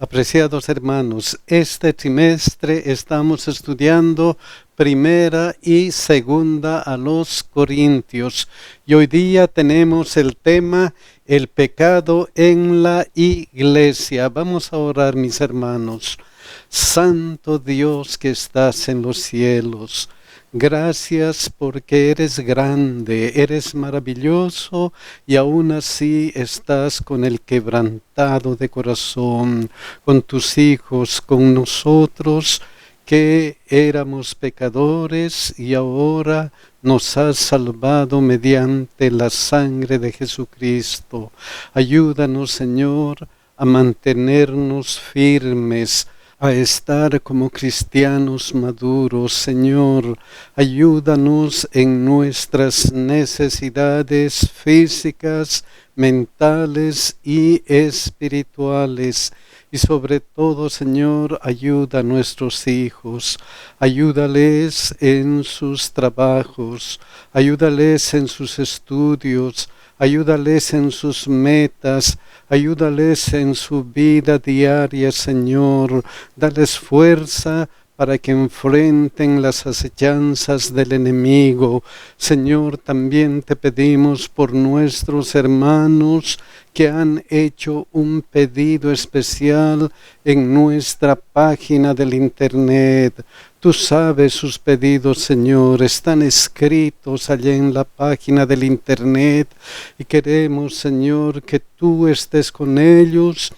Apreciados hermanos, este trimestre estamos estudiando Primera y Segunda a los Corintios y hoy día tenemos el tema el pecado en la iglesia. Vamos a orar, mis hermanos. Santo Dios que estás en los cielos, gracias porque eres grande, eres maravilloso y aún así estás con el quebrantado de corazón, con tus hijos, con nosotros que éramos pecadores y ahora nos has salvado mediante la sangre de Jesucristo. Ayúdanos, Señor, a mantenernos firmes, a estar como cristianos maduros. Señor, ayúdanos en nuestras necesidades físicas, mentales y espirituales. Y sobre todo, Señor, ayuda a nuestros hijos, ayúdales en sus trabajos, ayúdales en sus estudios, ayúdales en sus metas, ayúdales en su vida diaria, Señor. Dales fuerza para que enfrenten las acechanzas del enemigo. Señor, también te pedimos por nuestros hermanos que han hecho un pedido especial en nuestra página del internet. Tú sabes sus pedidos, Señor, están escritos allí en la página del internet y queremos, Señor, que tú estés con ellos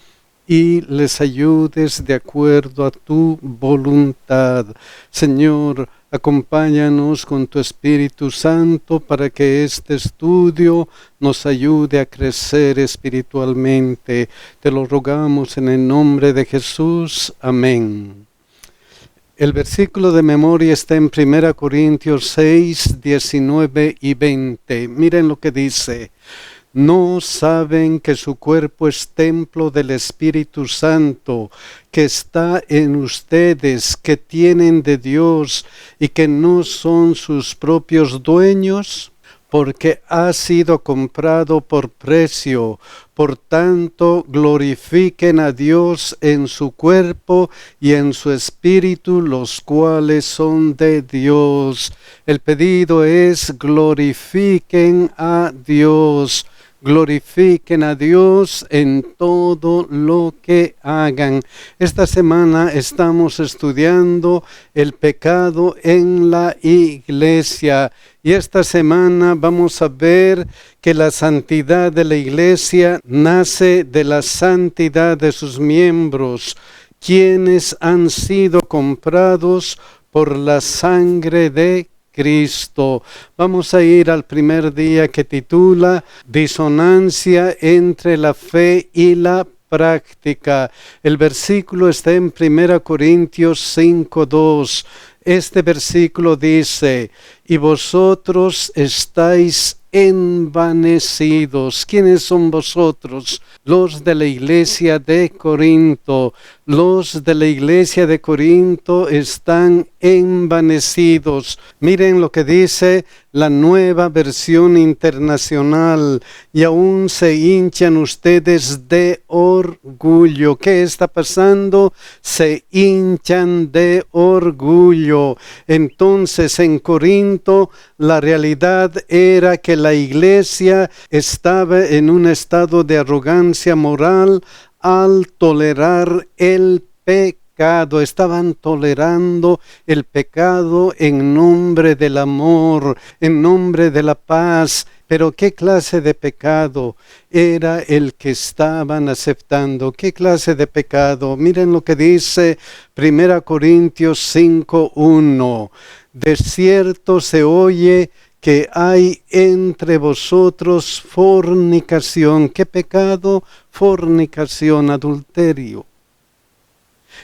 y les ayudes de acuerdo a tu voluntad. Señor, acompáñanos con tu Espíritu Santo para que este estudio nos ayude a crecer espiritualmente. Te lo rogamos en el nombre de Jesús. Amén. El versículo de memoria está en 1 Corintios 6, 19 y 20. Miren lo que dice. ¿No saben que su cuerpo es templo del Espíritu Santo, que está en ustedes, que tienen de Dios y que no son sus propios dueños? Porque ha sido comprado por precio. Por tanto, glorifiquen a Dios en su cuerpo y en su espíritu, los cuales son de Dios. El pedido es glorifiquen a Dios. Glorifiquen a Dios en todo lo que hagan. Esta semana estamos estudiando el pecado en la iglesia. Y esta semana vamos a ver que la santidad de la iglesia nace de la santidad de sus miembros, quienes han sido comprados por la sangre de Cristo. Vamos a ir al primer día que titula Disonancia entre la fe y la práctica. El versículo está en 1 Corintios 5:2. Este versículo dice, y vosotros estáis envanecidos. ¿Quiénes son vosotros? Los de la iglesia de Corinto. Los de la iglesia de Corinto están envanecidos. Miren lo que dice la Nueva Versión Internacional. Y aún se hinchan ustedes de orgullo. ¿Qué está pasando? Se hinchan de orgullo. Entonces en Corinto la realidad era que la iglesia estaba en un estado de arrogancia moral al tolerar el pecado. Estaban tolerando el pecado en nombre del amor, en nombre de la paz. Pero ¿qué clase de pecado era el que estaban aceptando? ¿Qué clase de pecado? Miren lo que dice 1 Corintios 5:1. De cierto se oye que hay entre vosotros fornicación. ¿Qué pecado? Fornicación, adulterio.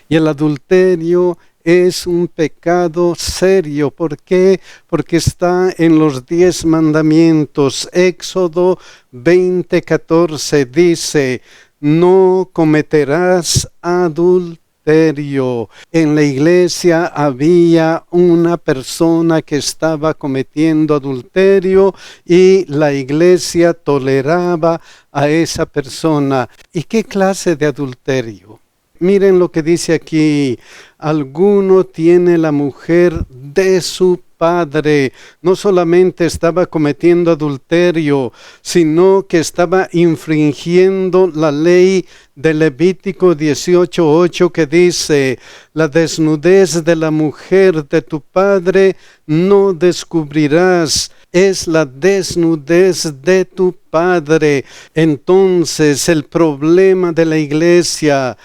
Y el adulterio es un pecado serio. ¿Por qué? Porque está en los 10 mandamientos. Éxodo 20:14 dice, no cometerás adulterio. En la iglesia había una persona que estaba cometiendo adulterio y la iglesia toleraba a esa persona. ¿Y qué clase de adulterio? Miren lo que dice aquí. Alguno tiene la mujer de su padre. No solamente estaba cometiendo adulterio, sino que estaba infringiendo la ley de Levítico 18:8 que dice: la desnudez de la mujer de tu padre no descubrirás. Es la desnudez de tu padre. Entonces, el problema de la iglesia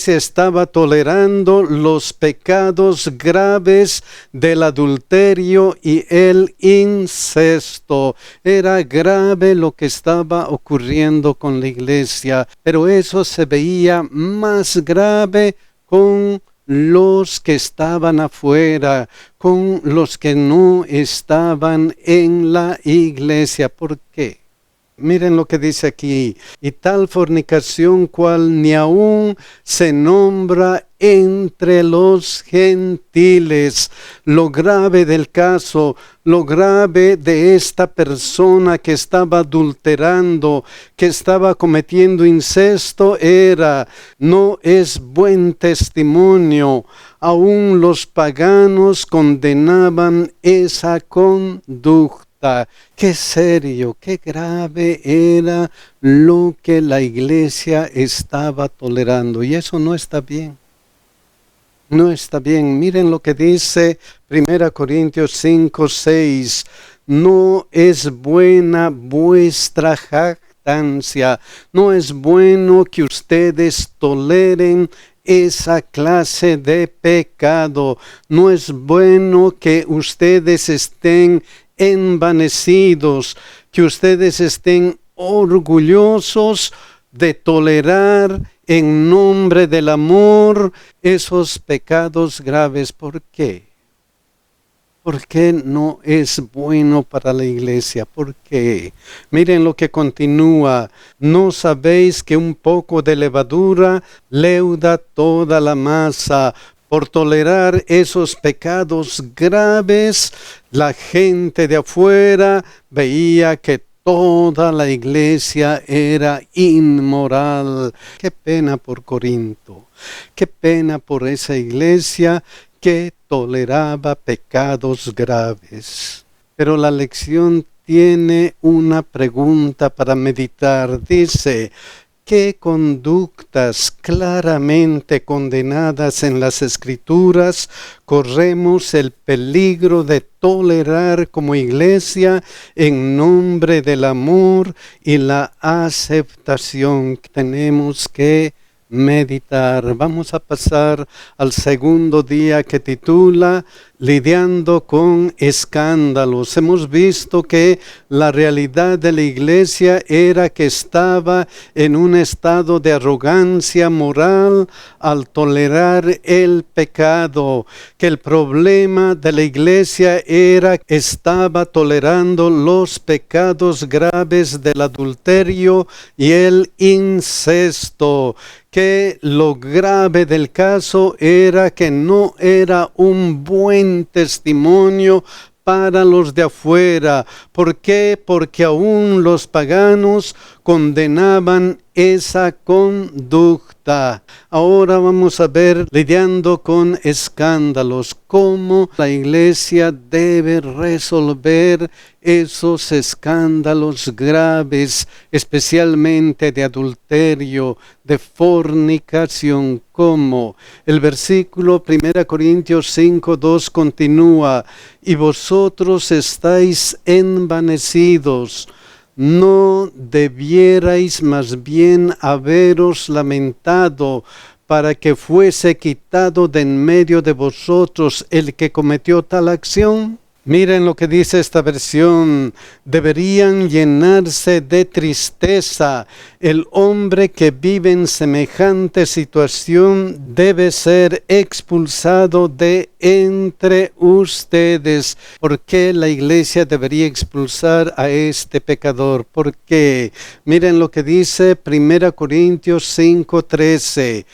estaba tolerando los pecados graves del adulterio y el incesto. Era grave lo que estaba ocurriendo con la iglesia, pero eso se veía más grave con los que estaban afuera, con los que no estaban en la iglesia. ¿Por qué? Miren lo que dice aquí: y tal fornicación cual ni aún se nombra entre los gentiles. Lo grave del caso, lo grave de esta persona que estaba adulterando, que estaba cometiendo incesto, no es buen testimonio. Aún los paganos condenaban esa conducta. Qué serio, qué grave era lo que la iglesia estaba tolerando, y eso no está bien. No está bien. Miren lo que dice 1 Corintios 5:6. No es buena vuestra jactancia. No es bueno que ustedes toleren esa clase de pecado. No es bueno que ustedes estén envanecidos, que ustedes estén orgullosos de tolerar en nombre del amor esos pecados graves. ¿Por qué? ¿Por qué no es bueno para la iglesia? ¿Por qué? Miren lo que continúa. ¿No sabéis que un poco de levadura leuda toda la masa? Por tolerar esos pecados graves, la gente de afuera veía que toda la iglesia era inmoral. Qué pena por Corinto, qué pena por esa iglesia que toleraba pecados graves. Pero la lección tiene una pregunta para meditar. Dice: ¿qué conductas claramente condenadas en las Escrituras corremos el peligro de tolerar como iglesia en nombre del amor y la aceptación? Tenemos que meditar. Vamos a pasar al segundo día, que titula Lidiando con escándalos. Hemos visto que la realidad de la iglesia era que estaba en un estado de arrogancia moral al tolerar el pecado, que el problema de la iglesia era que estaba tolerando los pecados graves del adulterio y el incesto, que lo grave del caso era que no era un buen testimonio para los de afuera. ¿Por qué? Porque aún los paganos condenaban esa conducta. Ahora vamos a ver, lidiando con escándalos, cómo la iglesia debe resolver esos escándalos graves, especialmente de adulterio, de fornicación. Como el versículo 1 Corintios 5:2 continúa: y vosotros estáis envanecidos. ¿No debierais más bien haberos lamentado para que fuese quitado de en medio de vosotros el que cometió tal acción? Miren lo que dice esta versión: deberían llenarse de tristeza. El hombre que vive en semejante situación debe ser expulsado de entre ustedes. ¿Por qué la iglesia debería expulsar a este pecador? ¿Por qué? Miren lo que dice 1 Corintios 5:13.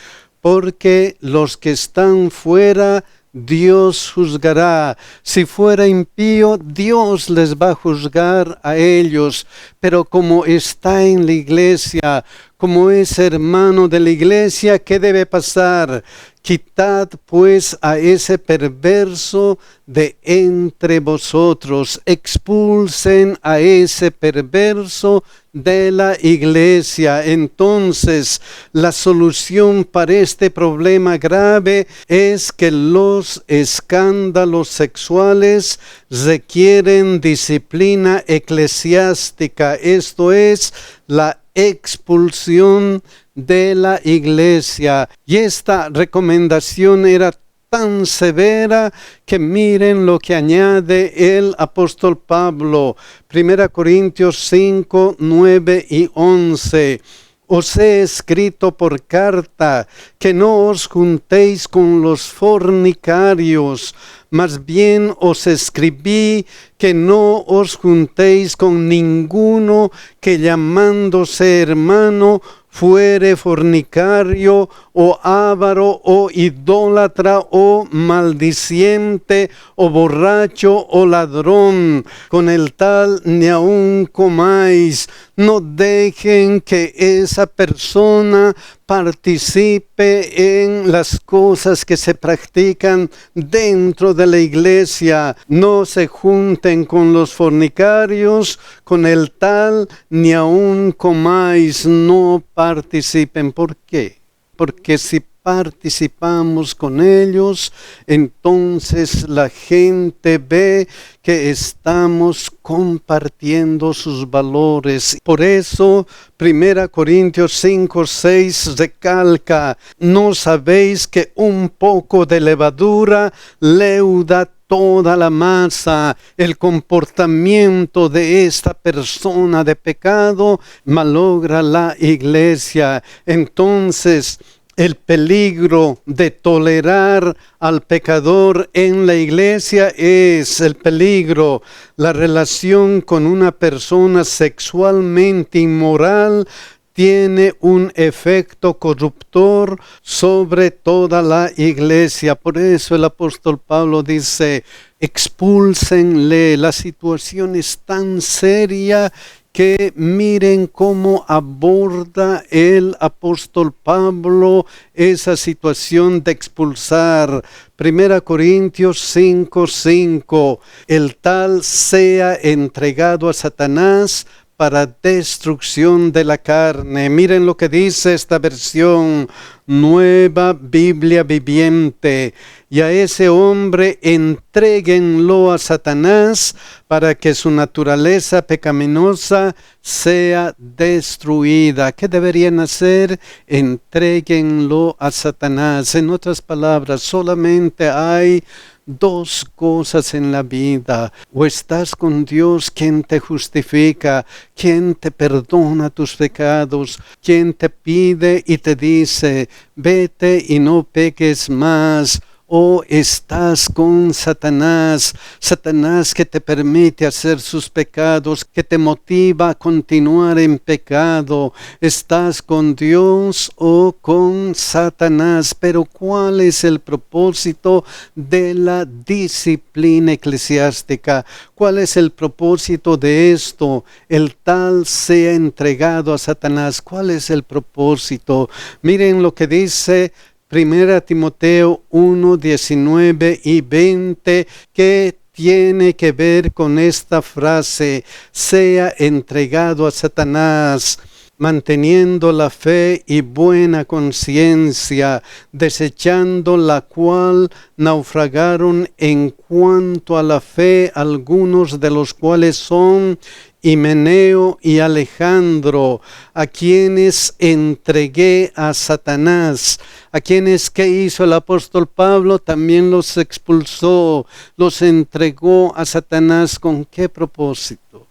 Porque los que están fuera Dios juzgará. Si fuera impío, Dios les va a juzgar a ellos. Pero como está en la iglesia, como es hermano de la iglesia, ¿qué debe pasar? Quitad pues a ese perverso de entre vosotros, expulsen a ese perverso de la iglesia. Entonces, la solución para este problema grave es que los escándalos sexuales requieren disciplina eclesiástica, esto es, la expulsión de la iglesia. Y esta recomendación era tan severa que miren lo que añade el apóstol Pablo. 1 Corintios 5, 9 y 11. Os he escrito por carta que no os juntéis con los fornicarios, más bien os escribí que no os juntéis con ninguno que llamándose hermano fuere fornicario o avaro o idólatra o maldiciente o borracho o ladrón. Con el tal ni aun comáis. No dejen que esa persona participe en las cosas que se practican dentro de la iglesia. No se junten con los fornicarios, con el tal ni aun comáis. No participen. ¿Por qué? Porque si participamos con ellos, entonces la gente ve que estamos compartiendo sus valores. Por eso, 1 Corintios 5, 6 recalca, ¿no sabéis que un poco de levadura leuda toda la masa? El comportamiento de esta persona de pecado malogra la iglesia. Entonces, el peligro de tolerar al pecador en la iglesia es el peligro. La relación con una persona sexualmente inmoral tiene un efecto corruptor sobre toda la iglesia. Por eso el apóstol Pablo dice, expúlsenle. La situación es tan seria que miren cómo aborda el apóstol Pablo esa situación de expulsar. 1 Corintios 5, 5. El tal sea entregado a Satanás para destrucción de la carne. Miren lo que dice esta versión, Nueva Biblia Viviente. Y a ese hombre entréguenlo a Satanás para que su naturaleza pecaminosa sea destruida. ¿Qué deberían hacer? Entréguenlo a Satanás. En otras palabras, solamente hay dos cosas en la vida: o estás con Dios, quien te justifica, quien te perdona tus pecados, quien te pide y te dice, vete y no peques más. O estás con Satanás, Satanás que te permite hacer sus pecados, que te motiva a continuar en pecado. Estás con Dios o con Satanás. Pero ¿cuál es el propósito de la disciplina eclesiástica? ¿Cuál es el propósito de esto? El tal sea entregado a Satanás. ¿Cuál es el propósito? Miren lo que dice 1 Timoteo 1, 19 y 20, que tiene que ver con esta frase, sea entregado a Satanás, manteniendo la fe y buena conciencia, desechando la cual naufragaron en cuanto a la fe algunos de los cuales son Himeneo y Alejandro, a quienes entregué a Satanás. A quienes, ¿qué hizo el apóstol Pablo? También los expulsó, los entregó a Satanás. ¿Con qué propósito?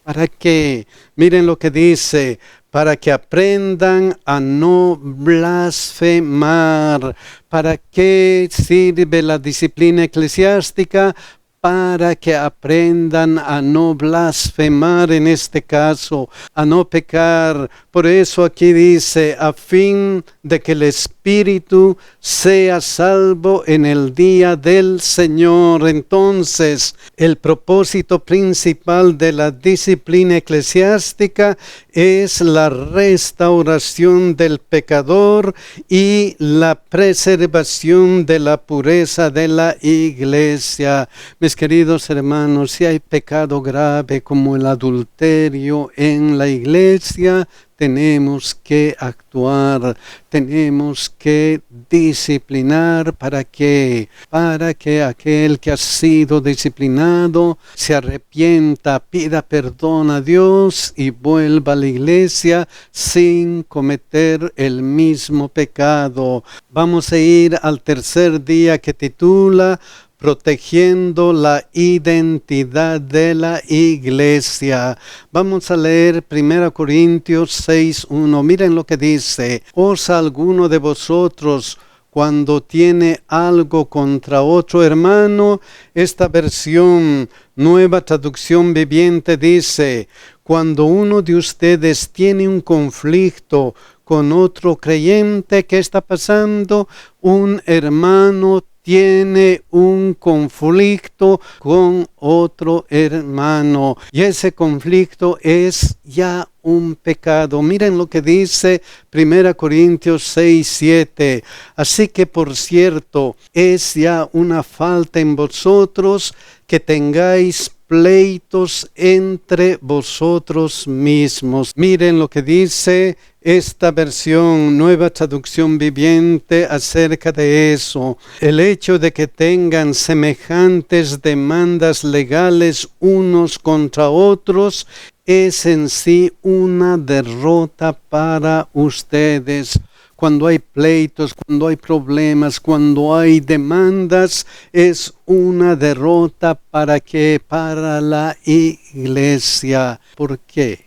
¿Para qué? Miren lo que dice, para que aprendan a no blasfemar. ¿Para qué sirve la disciplina eclesiástica? Para que aprendan a no blasfemar, en este caso, a no pecar. Por eso aquí dice, a fin de que el espíritu sea salvo en el día del Señor. Entonces, el propósito principal de la disciplina eclesiástica es la restauración del pecador y la preservación de la pureza de la iglesia. Mis queridos hermanos, si hay pecado grave como el adulterio en la iglesia, tenemos que actuar, tenemos que disciplinar. ¿Para qué? Para que aquel que ha sido disciplinado se arrepienta, pida perdón a Dios y vuelva a la iglesia sin cometer el mismo pecado. Vamos a ir al tercer día, que titula Protegiendo la identidad de la iglesia. Vamos a leer 1 Corintios 6:1. Miren lo que dice: ¿Osa alguno de vosotros cuando tiene algo contra otro hermano? Esta versión, Nueva Traducción Viviente, dice: cuando uno de ustedes tiene un conflicto con otro creyente, ¿qué está pasando? Un hermano tiene un conflicto con otro hermano y ese conflicto es ya un pecado. Miren lo que dice 1 Corintios 6:7. Así que, por cierto, es ya una falta en vosotros que tengáis pleitos entre vosotros mismos. Miren lo que dice esta versión, Nueva Traducción Viviente, acerca de eso. El hecho de que tengan semejantes demandas legales unos contra otros es en sí una derrota para ustedes. Cuando hay pleitos, cuando hay problemas, cuando hay demandas, es una derrota ¿para qué? Para la iglesia. ¿Por qué?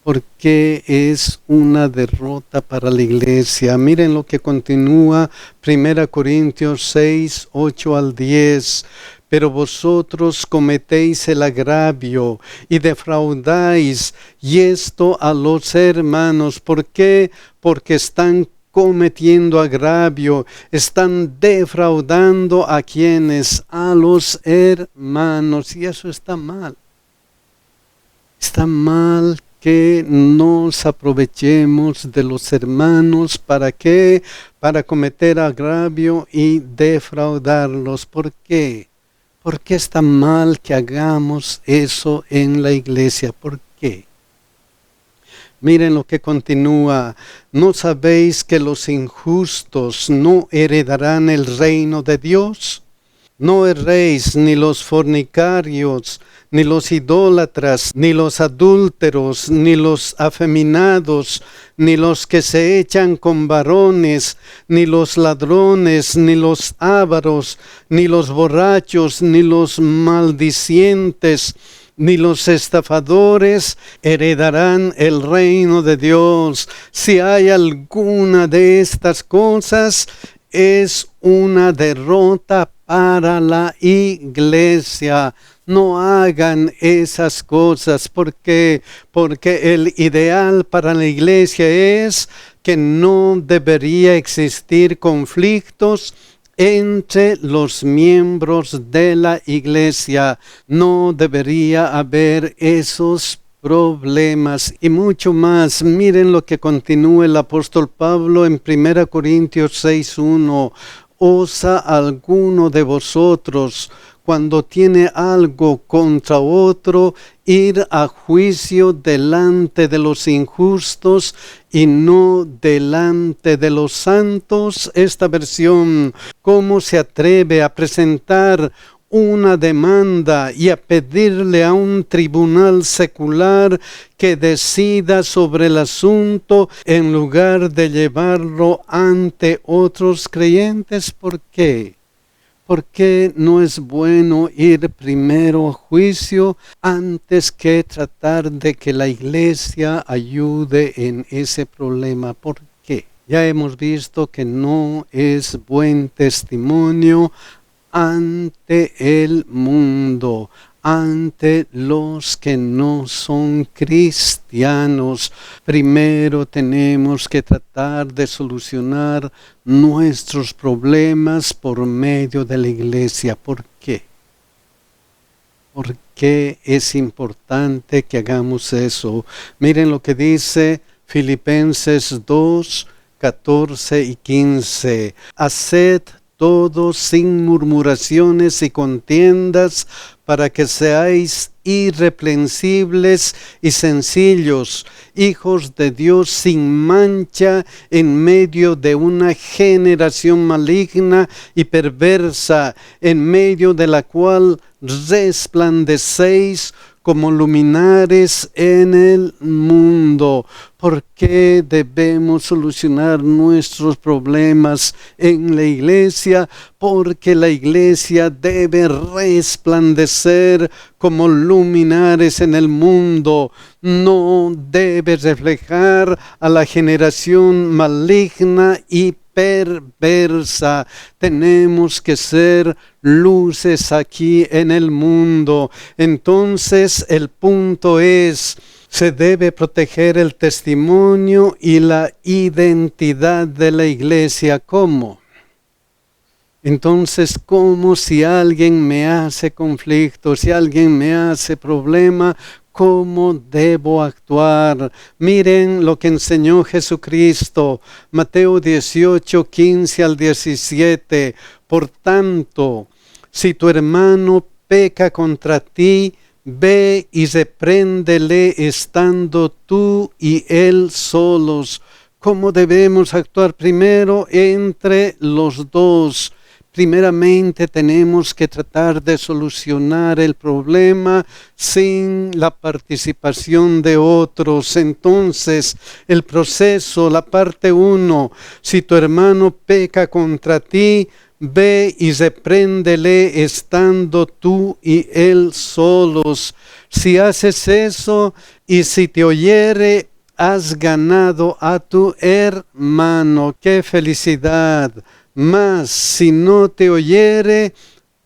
Porque es una derrota para la iglesia. Miren lo que continúa 1 Corintios 6, 8 al 10. Pero vosotros cometéis el agravio y defraudáis, y esto a los hermanos. ¿Por qué? Porque están cometiendo agravio, están defraudando a quienes, a los hermanos, y eso está mal. Está mal que nos aprovechemos de los hermanos. ¿Para qué? Para cometer agravio y defraudarlos. ¿Por qué? ¿Por qué está mal que hagamos eso en la iglesia? ¿Por qué? Miren lo que continúa. ¿No sabéis que los injustos no heredarán el reino de Dios? No erréis, ni los fornicarios, ni los idólatras, ni los adúlteros, ni los afeminados, ni los que se echan con varones, ni los ladrones, ni los ávaros, ni los borrachos, ni los maldicientes, ni los estafadores heredarán el reino de Dios. Si hay alguna de estas cosas, es una derrota para la iglesia. No hagan esas cosas. ¿Por qué? Porque el ideal para la iglesia es que no debería existir conflictos entre los miembros de la iglesia. No debería haber esos problemas y mucho más. Miren lo que continúa el apóstol Pablo en 1 Corintios 6:1. ¿Osa alguno de vosotros, cuando tiene algo contra otro, ir a juicio delante de los injustos y no delante de los santos? Esta versión, ¿cómo se atreve a presentar una demanda y a pedirle a un tribunal secular que decida sobre el asunto en lugar de llevarlo ante otros creyentes? ¿Por qué? ¿Por qué no es bueno ir primero a juicio antes que tratar de que la iglesia ayude en ese problema? ¿Por qué? Ya hemos visto que no es buen testimonio ante el mundo, ante los que no son cristianos. Primero tenemos que tratar de solucionar nuestros problemas por medio de la iglesia. ¿Por qué? ¿Por qué es importante que hagamos eso? Miren lo que dice Filipenses 2, 14 y 15. Haced todo sin murmuraciones y contiendas, para que seáis irreprensibles y sencillos, hijos de Dios sin mancha en medio de una generación maligna y perversa, en medio de la cual resplandecéis como luminares en el mundo. ¿Por qué debemos solucionar nuestros problemas en la iglesia? Porque la iglesia debe resplandecer como luminares en el mundo. No debe reflejar a la generación maligna y perversa. Tenemos que ser luces aquí en el mundo. Entonces el punto es, se debe proteger el testimonio y la identidad de la iglesia. ¿Cómo? Entonces, ¿cómo si alguien me hace conflicto, si alguien me hace problema? ¿Cómo debo actuar? Miren lo que enseñó Jesucristo, Mateo 18, 15 al 17. Por tanto, si tu hermano peca contra ti, ve y repréndele estando tú y él solos. ¿Cómo debemos actuar? Primero entre los dos. Primeramente tenemos que tratar de solucionar el problema sin la participación de otros. Entonces, el proceso, la parte 1, si tu hermano peca contra ti, ve y repréndele estando tú y él solos. Si haces eso y si te oyere, has ganado a tu hermano. ¡Qué felicidad! Mas si no te oyere,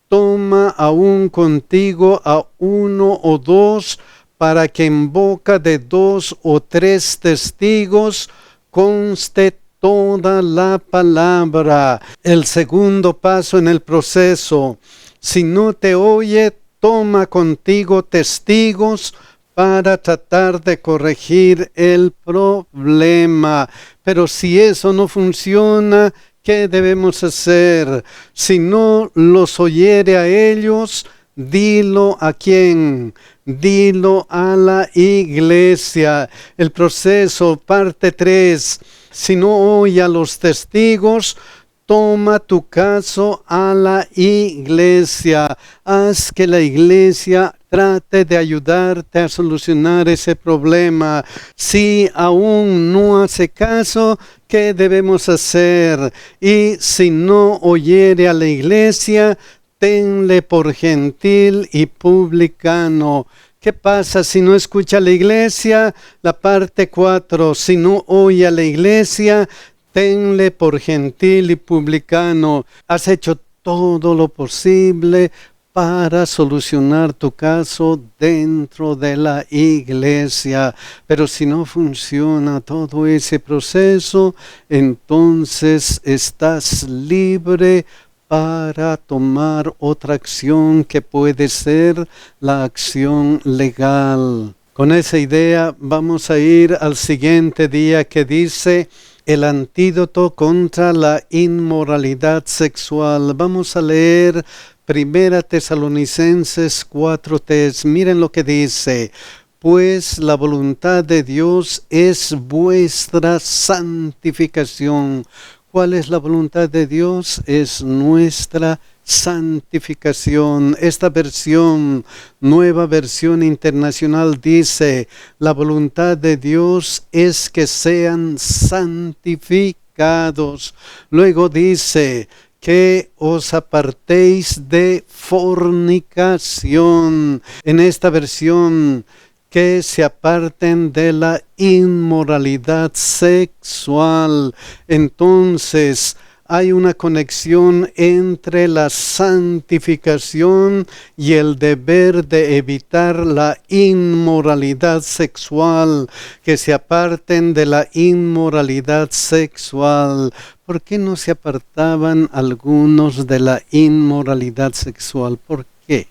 toma aún contigo a uno o dos, para que en boca de 2 o 3 testigos conste toda la palabra. El segundo paso en el proceso: si no te oye, toma contigo testigos para tratar de corregir el problema. Pero si eso no funciona, ¿qué debemos hacer? Si no los oyere a ellos, dilo ¿a quién? Dilo a la iglesia. El proceso, parte 3. Si no oye a los testigos, toma tu caso a la iglesia. Haz que la iglesia trate de ayudarte a solucionar ese problema. Si aún no hace caso, ¿qué debemos hacer? Y si no oyere a la iglesia, tenle por gentil y publicano. ¿Qué pasa si no escucha a la iglesia? La parte 4, si no oye a la iglesia, tenle por gentil y publicano. Has hecho todo lo posible para solucionar tu caso dentro de la iglesia. Pero si no funciona todo ese proceso, entonces estás libre para tomar otra acción que puede ser la acción legal. Con esa idea vamos a ir al siguiente día, que dice el antídoto contra la inmoralidad sexual. Vamos a leer 1 Tesalonicenses 4:3. Miren lo que dice: pues la voluntad de Dios es vuestra santificación. ¿Cuál es la voluntad de Dios? Es nuestra santificación. Esta versión, Nueva Versión Internacional, dice: la voluntad de Dios es que sean santificados. Luego dice: que os apartéis de fornicación. En esta versión, que se aparten de la inmoralidad sexual. Entonces, hay una conexión entre la santificación y el deber de evitar la inmoralidad sexual, que se aparten de la inmoralidad sexual. ¿Por qué no se apartaban algunos de la inmoralidad sexual? ¿Por qué?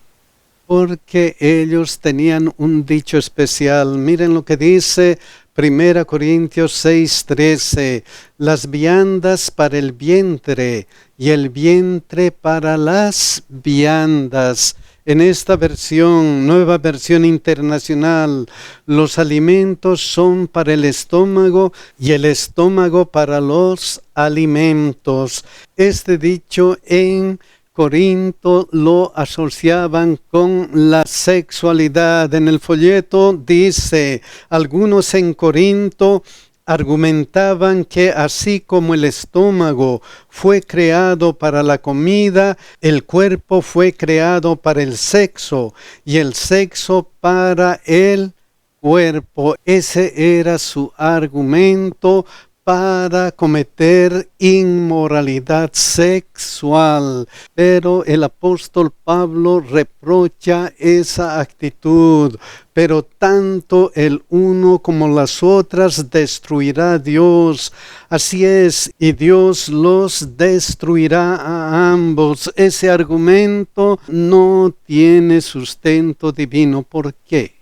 Porque ellos tenían un dicho especial. Miren lo que dice 1 Corintios 6:13, las viandas para el vientre y el vientre para las viandas. En esta versión, nueva versión internacional, los alimentos son para el estómago y el estómago para los alimentos. Este dicho en Corinto lo asociaban con la sexualidad. En el folleto dice, algunos en Corinto argumentaban que así como el estómago fue creado para la comida, el cuerpo fue creado para el sexo y el sexo para el cuerpo. Ese era su argumento para cometer inmoralidad sexual. Pero el apóstol Pablo reprocha esa actitud. Pero tanto el uno como las otras destruirá Dios. Así es, y Dios los destruirá a ambos. Ese argumento no tiene sustento divino. ¿Por qué?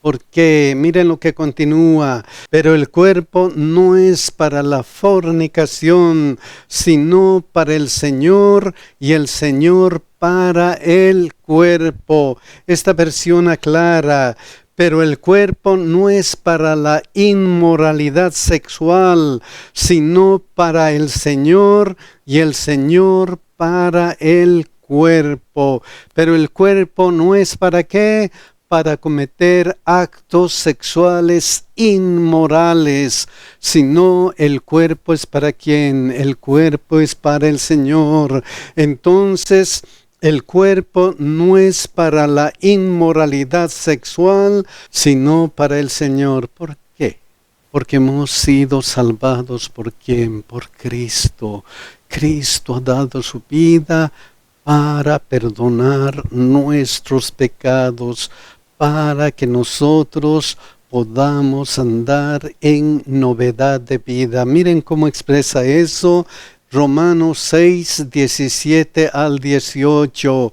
Porque miren lo que continúa, pero el cuerpo no es para la fornicación, sino para el Señor y el Señor para el cuerpo. Esta versión aclara, pero el cuerpo no es para la inmoralidad sexual, sino para el Señor y el Señor para el cuerpo. Pero el cuerpo no es para qué, para cometer actos sexuales inmorales, sino el cuerpo es para quién, el cuerpo es para el Señor. Entonces, el cuerpo no es para la inmoralidad sexual, sino para el Señor. ¿Por qué? Porque hemos sido salvados ¿por quién? Por Cristo. Cristo ha dado su vida para perdonar nuestros pecados, para que nosotros podamos andar en novedad de vida. Miren cómo expresa eso Romanos 6, 17 al 18.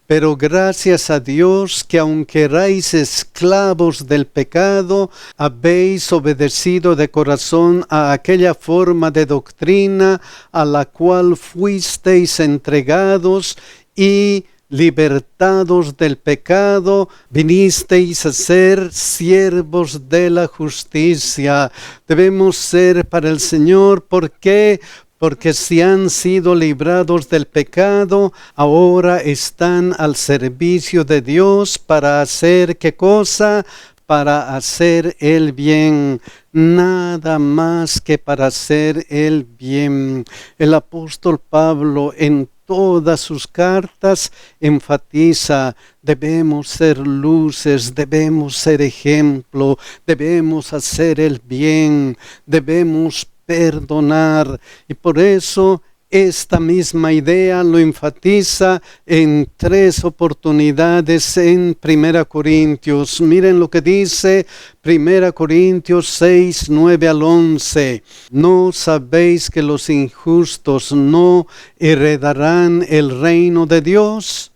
Pero gracias a Dios que aunque erais esclavos del pecado, habéis obedecido de corazón a aquella forma de doctrina a la cual fuisteis entregados y libertados del pecado, vinisteis a ser siervos de la justicia. Debemos ser para el Señor. ¿Por qué? Porque si han sido librados del pecado, ahora están al servicio de Dios para hacer ¿qué cosa? Para hacer el bien, nada más que para hacer el bien. El apóstol Pablo en todas sus cartas enfatiza, debemos ser luces, debemos ser ejemplo, debemos hacer el bien, debemos perdonar. Y por eso esta misma idea lo enfatiza en 3 oportunidades en 1 Corintios. Miren lo que dice 1 Corintios 6, 9 al 11. ¿No sabéis que los injustos no heredarán el reino de Dios?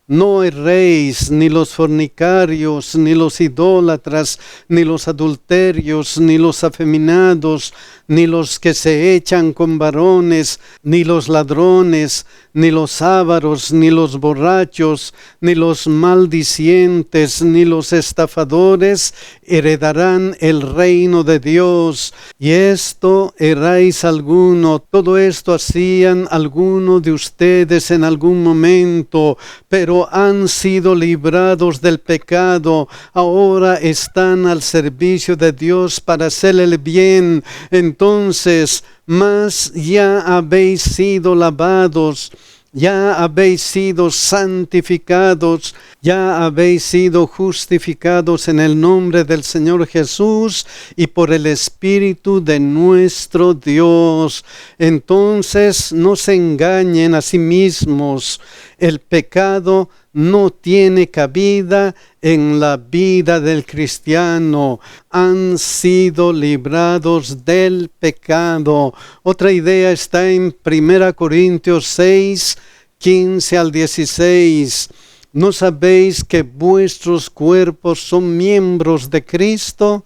No erréis, ni los fornicarios, ni los idólatras, ni los adulterios, ni los afeminados, ni los que se echan con varones, ni los ladrones, ni los ávaros, ni los borrachos, ni los maldicientes, ni los estafadores heredarán el reino de Dios. Y esto erráis alguno, todo esto hacían algunos de ustedes en algún momento, pero han sido librados del pecado, ahora están al servicio de Dios para hacer el bien. Entonces, mas ya habéis sido lavados, ya habéis sido santificados, ya habéis sido justificados en el nombre del Señor Jesús y por el Espíritu de nuestro Dios. Entonces no se engañen a sí mismos. El pecado no tiene cabida en la vida del cristiano. Han sido librados del pecado. Otra idea está en 1 Corintios 6, 15 al 16. ¿No sabéis que vuestros cuerpos son miembros de Cristo?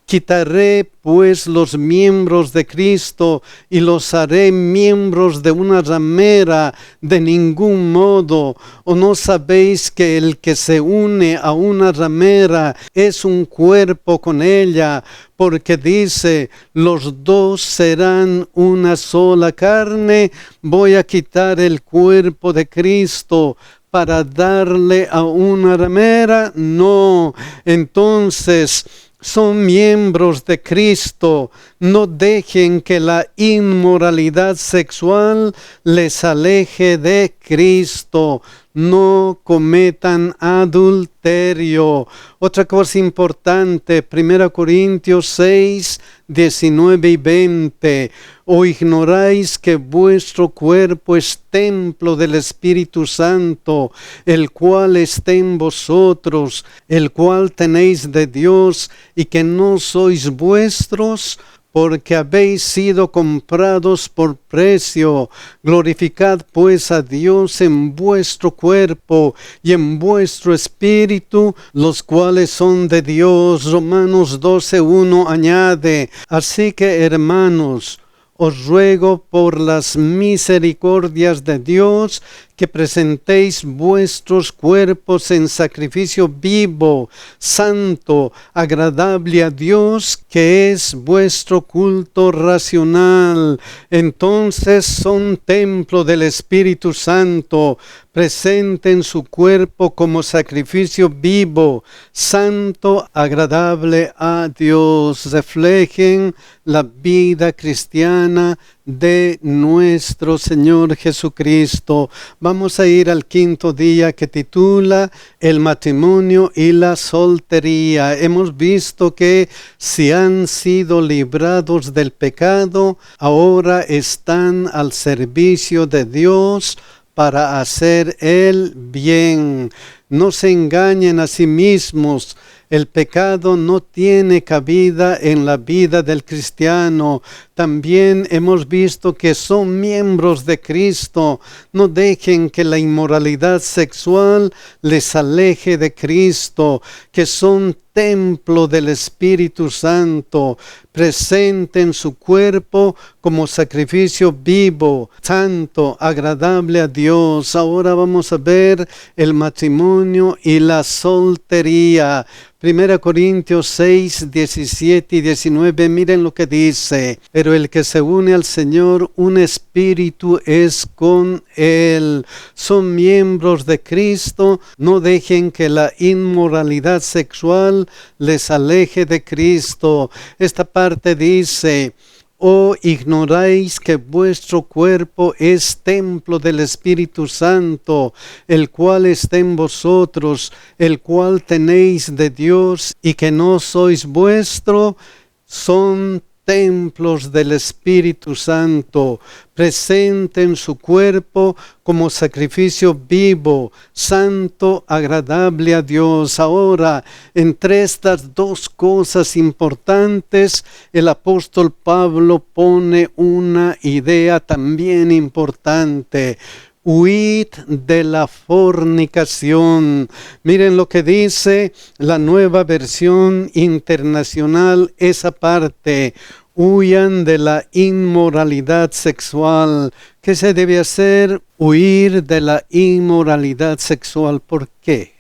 Quitaré pues los miembros de Cristo y los haré miembros de una ramera. De ningún modo. ¿O no sabéis que el que se une a una ramera es un cuerpo con ella? Porque dice, los dos serán una sola carne. Voy a quitar el cuerpo de Cristo para darle a una ramera. No. Entonces, son miembros de Cristo. No dejen que la inmoralidad sexual les aleje de Cristo. No cometan adulterio. Otra cosa importante, 1 Corintios 6, 19 y 20. ¿O ignoráis que vuestro cuerpo es templo del Espíritu Santo, el cual está en vosotros, el cual tenéis de Dios, y que no sois vuestros? Porque habéis sido comprados por precio. Glorificad pues a Dios en vuestro cuerpo y en vuestro espíritu, los cuales son de Dios. Romanos 12:1 añade, así que hermanos, os ruego por las misericordias de Dios que presentéis vuestros cuerpos en sacrificio vivo, santo, agradable a Dios, que es vuestro culto racional. Entonces son templo del Espíritu Santo. Presenten su cuerpo como sacrificio vivo, santo, agradable a Dios. Reflejen la vida cristiana de nuestro Señor Jesucristo. Vamos a ir al quinto día, que titula El matrimonio y la soltería. Hemos visto que si han sido librados del pecado, ahora están al servicio de Dios para hacer el bien. No se engañen a sí mismos. El pecado no tiene cabida en la vida del cristiano. También hemos visto que son miembros de Cristo. No dejen que la inmoralidad sexual les aleje de Cristo, que son templo del Espíritu Santo. Presenten su cuerpo como sacrificio vivo, santo, agradable a Dios. Ahora vamos a ver el matrimonio y la soltería. 1 Corintios 6, 17 y 19, miren lo que dice. Pero el que se une al Señor, un espíritu es con Él. Son miembros de Cristo. No dejen que la inmoralidad sexual les aleje de Cristo. Esta parte dice: ¿O ignoráis que vuestro cuerpo es templo del Espíritu Santo, el cual está en vosotros, el cual tenéis de Dios, y que no sois vuestro? Son templos del Espíritu Santo. Presenten su cuerpo como sacrificio vivo, santo, agradable a Dios. Ahora, entre estas dos cosas importantes, el apóstol Pablo pone una idea también importante: huid de la fornicación. Miren lo que dice la Nueva Versión Internacional, esa parte: huyan de la inmoralidad sexual. ¿Qué se debe hacer? Huir de la inmoralidad sexual. ¿Por qué?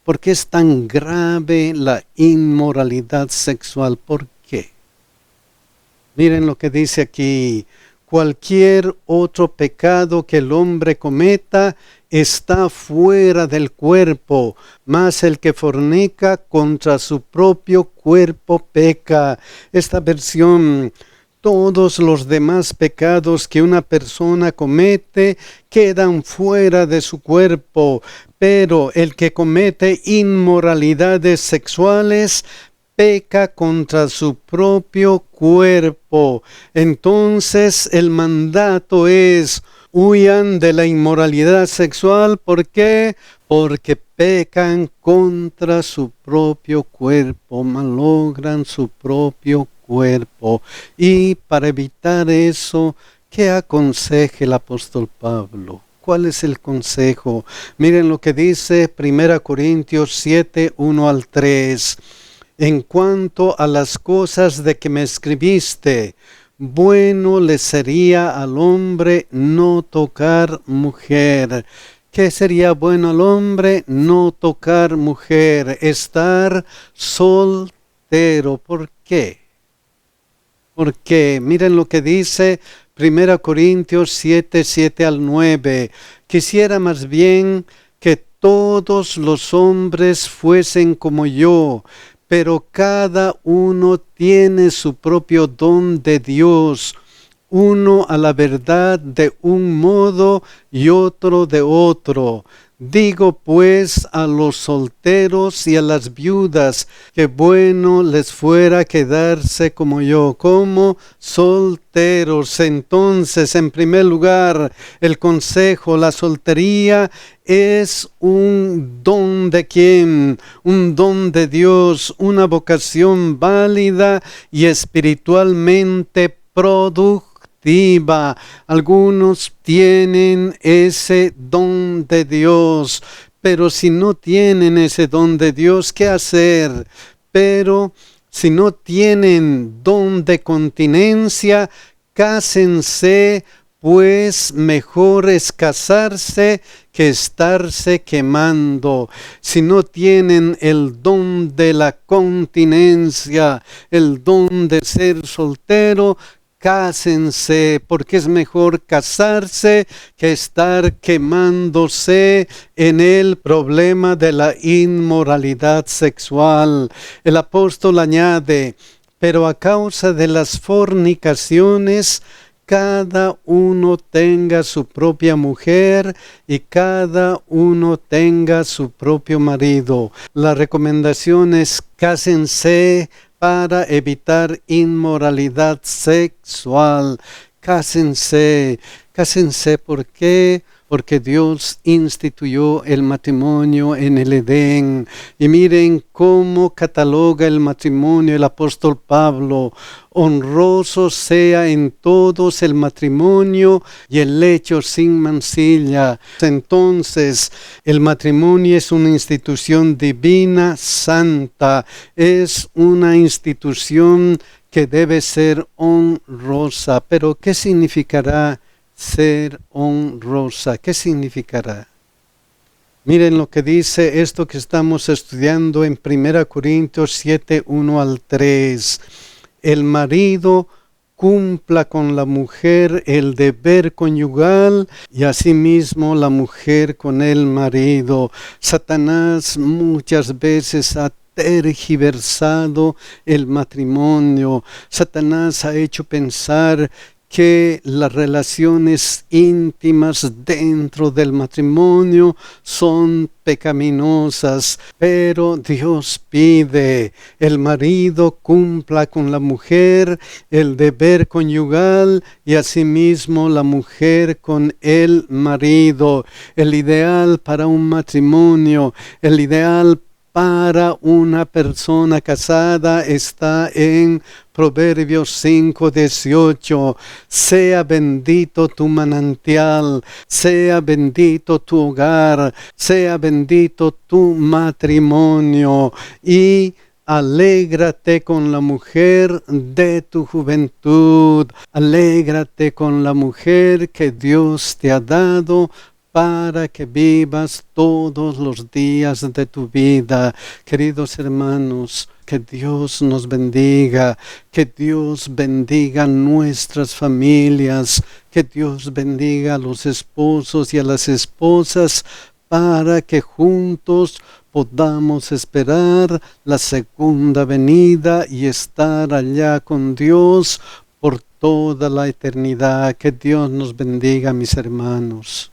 ¿Por qué es tan grave la inmoralidad sexual? ¿Por qué? Miren lo que dice aquí: cualquier otro pecado que el hombre cometa está fuera del cuerpo, mas el que fornica contra su propio cuerpo peca. Esta versión todos los demás pecados que una persona comete quedan fuera de su cuerpo, pero el que comete inmoralidades sexuales peca contra su propio cuerpo. Entonces el mandato es: huyan de la inmoralidad sexual. ¿Por qué? Porque pecan contra su propio cuerpo, malogran su propio cuerpo. Y para evitar eso, ¿qué aconseja el apóstol Pablo? ¿Cuál es el consejo? Miren lo que dice 1 Corintios 7, 1 al 3. En cuanto a las cosas de que me escribiste, bueno le sería al hombre no tocar mujer. ¿Qué sería bueno al hombre? No tocar mujer, estar soltero. ¿Por qué? Porque miren lo que dice 1 Corintios 7, 7 al 9. Quisiera más bien que todos los hombres fuesen como yo, pero cada uno tiene su propio don de Dios, uno a la verdad de un modo y otro de otro. Digo pues a los solteros y a las viudas que bueno les fuera quedarse como yo, como solteros. Entonces, en primer lugar, el consejo: la soltería es un don de ¿quién? Un don de Dios, una vocación válida y espiritualmente productiva. Algunos tienen ese don de Dios, pero si no tienen ese don de Dios, ¿qué hacer? Pero si no tienen don de continencia, cásense, pues mejor es casarse que estarse quemando. Si no tienen el don de la continencia, el don de ser soltero, cásense, porque es mejor casarse que estar quemándose en el problema de la inmoralidad sexual. El apóstol añade: pero a causa de las fornicaciones, cada uno tenga su propia mujer y cada uno tenga su propio marido. La recomendación es: cásense para evitar inmoralidad sexual. Cásense. ¿Por qué? Porque Dios instituyó el matrimonio en el Edén. Y miren cómo cataloga el matrimonio el apóstol Pablo: honroso sea en todos el matrimonio y el lecho sin mancilla. Entonces, el matrimonio es una institución divina, santa. Es una institución que debe ser honrosa. Pero ¿qué significará ser honrosa? ¿Qué significará? Miren lo que dice esto que estamos estudiando en 1 Corintios 7, 1 al 3. El marido cumpla con la mujer el deber conyugal y asimismo la mujer con el marido. Satanás muchas veces ha tergiversado el matrimonio. Satanás ha hecho pensar que las relaciones íntimas dentro del matrimonio son pecaminosas, pero Dios pide: el marido cumpla con la mujer el deber conyugal y asimismo la mujer con el marido. El ideal para un matrimonio, el ideal para una persona casada está en Proverbios 5:18. Sea bendito tu manantial, sea bendito tu hogar, sea bendito tu matrimonio, y alégrate con la mujer de tu juventud. Alégrate con la mujer que Dios te ha dado para que vivas todos los días de tu vida. Queridos hermanos, que Dios nos bendiga, que Dios bendiga nuestras familias, que Dios bendiga a los esposos y a las esposas, para que juntos podamos esperar la segunda venida y estar allá con Dios por toda la eternidad. Que Dios nos bendiga, mis hermanos.